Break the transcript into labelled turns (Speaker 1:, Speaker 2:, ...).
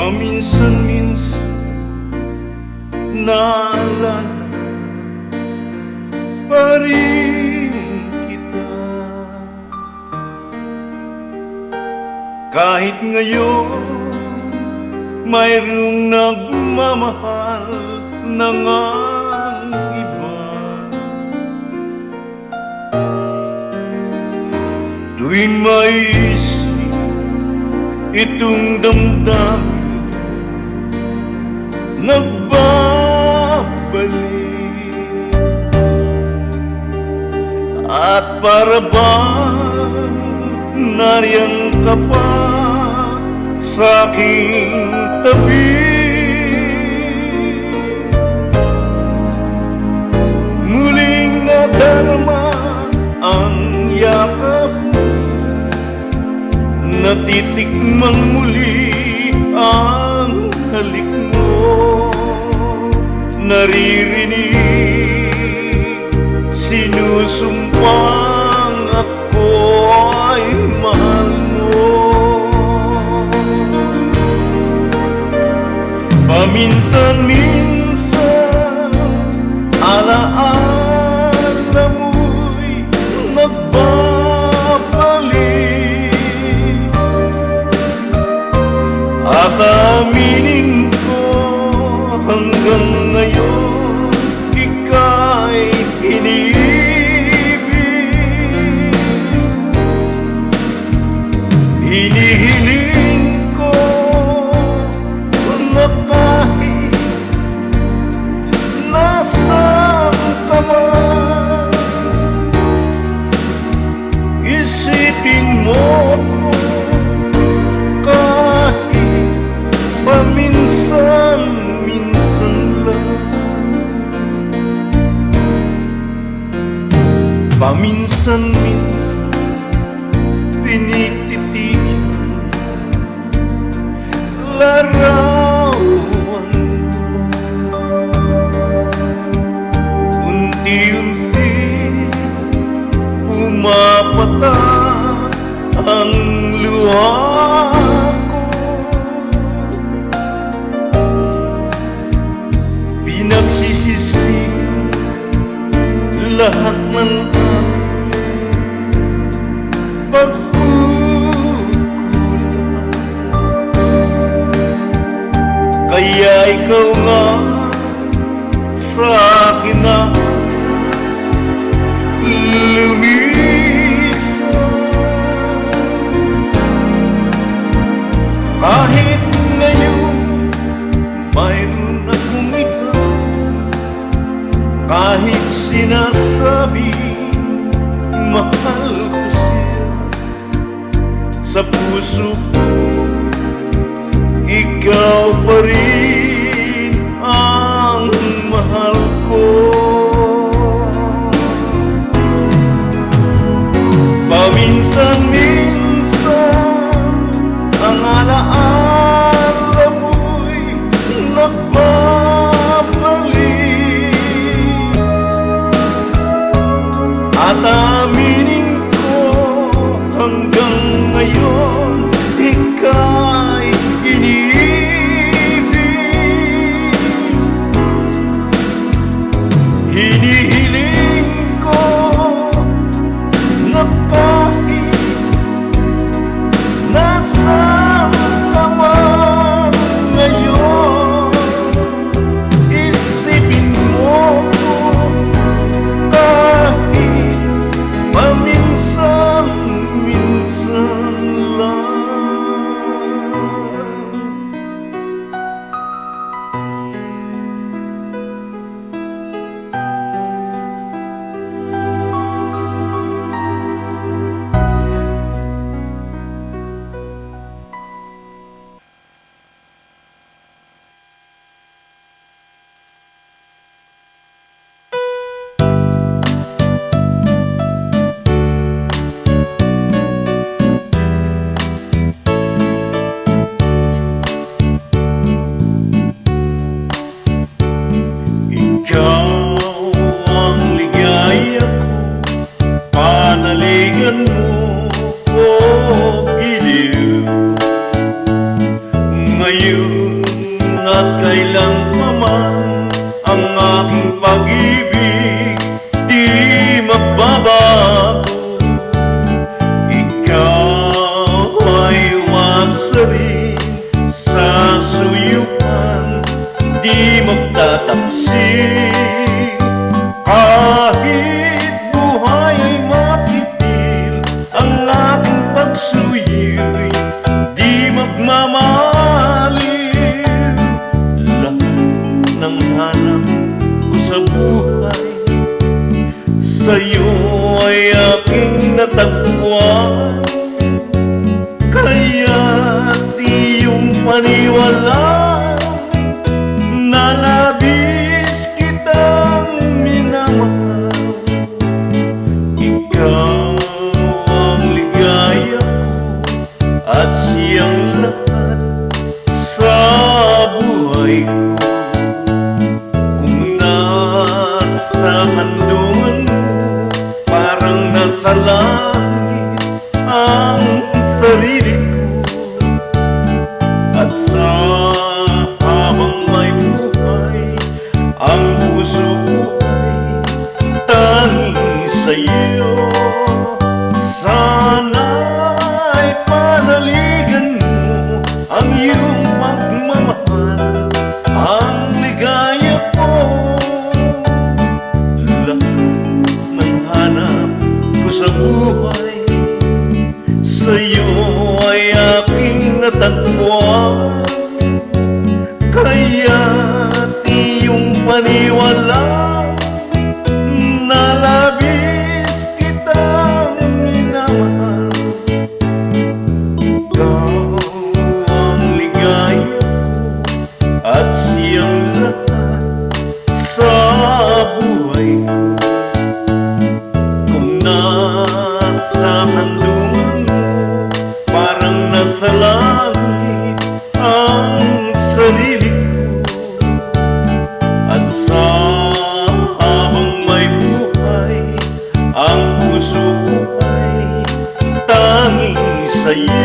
Speaker 1: Paminsan-minsan naalala pa rin kita. Kahit ngayon mayroong nagmamahal na ngang iba, tuwing maisip itong damdamin, nagbabalik. At para bang nariyan ka pa sa aking tabi, muling nadarama ang yakap, natitikmang muli ang halik mo, naririnig sinusumpang ako ay mahal mo. Paminsan-minsan alaala mo'y nagbabalik, at aminin ko hanggang ngayon ika'y inibig. Hinihiling ko na kahit nasaan ka man, isipin mo kahit paminsan-minsan lang. Paminsan-minsan tinititigan larawan mo, unti-unti pumapata ang luha ko. Pinagsisisi lahat ng pagkukulang, kaya ikaw nga sa akin na lumisan. Kahit ngayon mayroon akong ikaw, kahit sinasabi mahal ko siya, sa puso ko ikaw pa rin ang mahal ko. Paminsan-minsan ang alaala mo'y nagbabalik, at aminin ko hanggang ngayon ika'y inibig. Hinihiling ko na kahit nasaan ka man ngayon, isipin mo kahit sa'yo ay aking natagpuan. Kaya't iyong paniwalaan na labis kitang minamahal. Ikaw ang ligaya ko at siyang lahat sa buhay ko. Kung nasa handungan mo, parang nasa langit ang sarili ko. At sa habang may buhay, ang puso ko ay tanging sa'yo. Sana'y panaligan mo ang iyong pagmamahal, ang ligaya ko. Lahat ng hanap ko sa buhay, sa'yo ay aking natagpuan. Kaya't iyong paniwalaan na labis kitang minamahal. Ikaw ang ligaya ko at siyang lahat sa buhay ko. Kung nasa handungan mo, parang nasa langit ang sarili ko. At sa habang may buhay, ang puso ko ay tanging sa'yo.